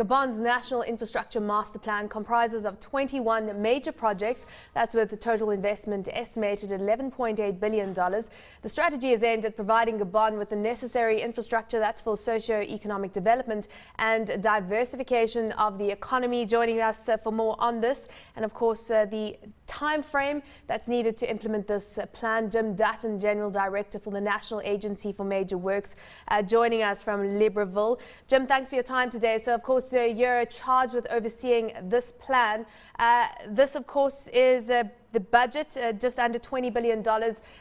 Gabon's National Infrastructure Master Plan comprises of 21 major projects. That's with the total investment estimated at $11.8 billion. The strategy is aimed at providing Gabon with the necessary infrastructure that's for socio-economic development and diversification of the economy. Joining us for more on this and of course the time frame that's needed to implement this plan, Jim Dutton, General Director for the National Agency for Major Works, joining us from Libreville. Jim, thanks for your time today. So of course you're charged with overseeing this plan. This of course is the budget, just under $20 billion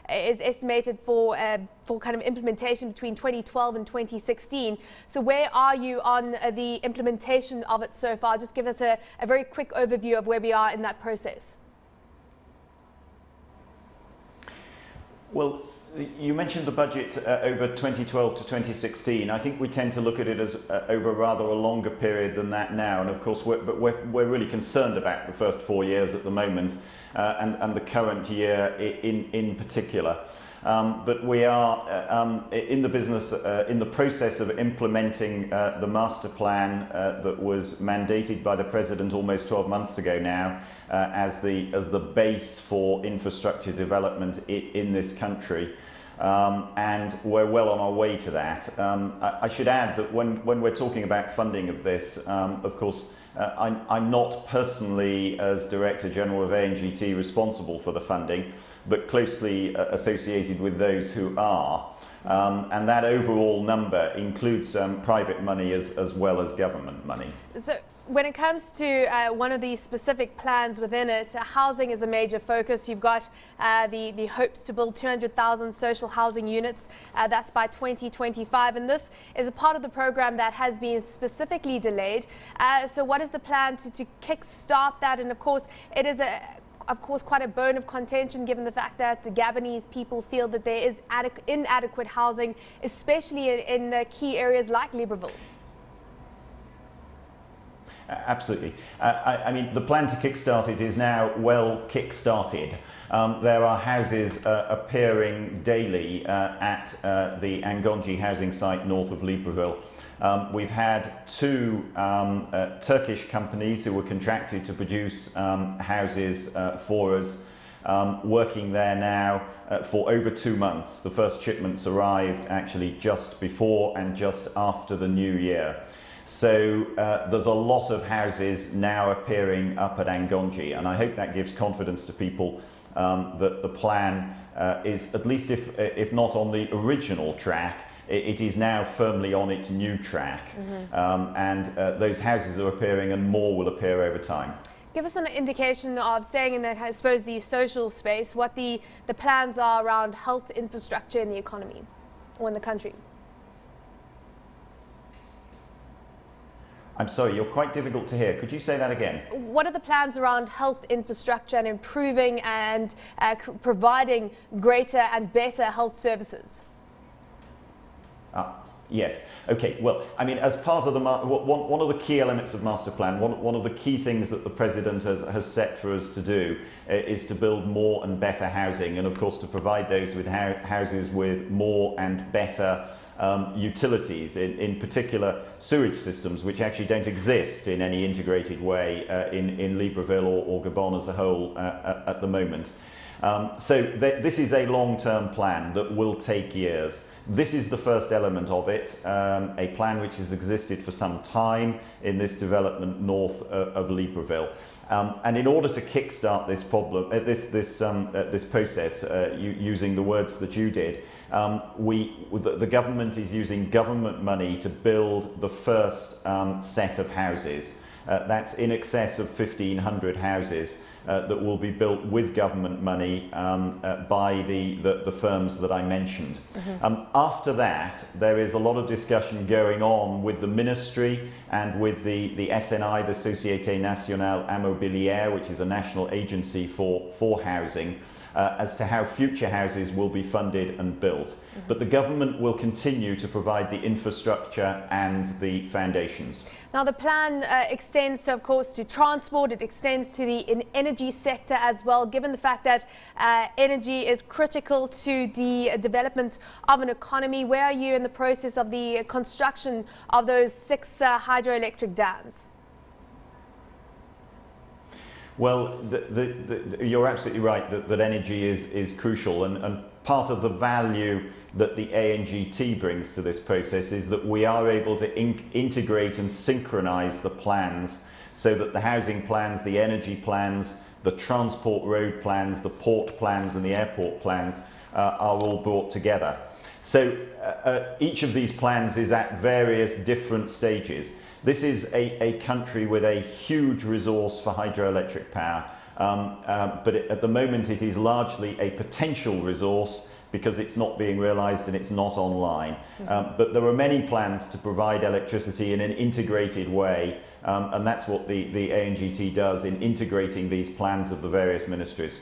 is estimated for kind of implementation between 2012 and 2016. So where are you on the implementation of it so far? Just give us a very quick overview of where we are in that process. Well, you mentioned the budget over 2012 to 2016. I think we tend to look at it as over rather a longer period than that now. And of course, we're really concerned about the first 4 years at the moment and the current year in particular. But we are in the business, in the process of implementing the master plan that was mandated by the President almost 12 months ago now as the base for infrastructure development in this country. And we're well on our way to that. I should add that when we're talking about funding of this, of course, I'm not personally, as Director General of ANGT, responsible for the funding, but closely associated with those who are. And that overall number includes private money as well as government money. So when it comes to one of the specific plans within it, housing is a major focus. You've got the hopes to build 200,000 social housing units. That's by 2025, and this is a part of the program that has been specifically delayed. So what is the plan to kick-start that? And of course, it is quite a bone of contention, given the fact that the Gabonese people feel that there is inadequate housing, especially in key areas like Libreville. Absolutely. I mean, the plan to kickstart it is now well kick-started. There are houses appearing daily at the Angonji housing site north of Libreville. We've had two Turkish companies who were contracted to produce houses for us, working there now for over 2 months. The first shipments arrived actually just before and just after the new year. So there's a lot of houses now appearing up at Angonji, and I hope that gives confidence to people that the plan is, at least if not on the original track, it is now firmly on its new track. And those houses are appearing and more will appear over time. Give us an indication of, staying in the, I suppose, the social space, what the plans are around health infrastructure in the economy or in the country. I'm sorry, you're quite difficult to hear. Could you say that again? What are the plans around health infrastructure and improving and providing greater and better health services? Yes. Okay. Well, I mean, as part of the one of the key elements of master plan, one of the key things that the President has set for us to do is to build more and better housing, and of course to provide those with houses with more and better utilities, in particular sewage systems, which actually don't exist in any integrated way in Libreville or Gabon as a whole at the moment. So this is a long-term plan that will take years. This is the first element of it, a plan which has existed for some time in this development north of Libreville. And in order to kickstart this problem, this process, using the words that you did, the government is using government money to build the first set of houses. That's in excess of 1,500 houses that will be built with government money by the firms that I mentioned. After that, there is a lot of discussion going on with the ministry and with the SNI, the Société Nationale Immobilière, which is a national agency for housing, as to how future houses will be funded and built. But the government will continue to provide the infrastructure and the foundations. Now the plan extends to, of course, to transport, it extends to the energy sector as well, given the fact that energy is critical to the development of an economy. Where are you in the process of the construction of those 6 hydroelectric dams? Well, you're absolutely right that energy is crucial, and part of the value that the ANGT brings to this process is that we are able to integrate and synchronize the plans so that the housing plans, the energy plans, the transport road plans, the port plans and the airport plans are all brought together. So each of these plans is at various different stages. This is a country with a huge resource for hydroelectric power, but at the moment it is largely a potential resource because it's not being realised and it's not online. But there are many plans to provide electricity in an integrated way, and that's what the ANGT does in integrating these plans of the various ministries.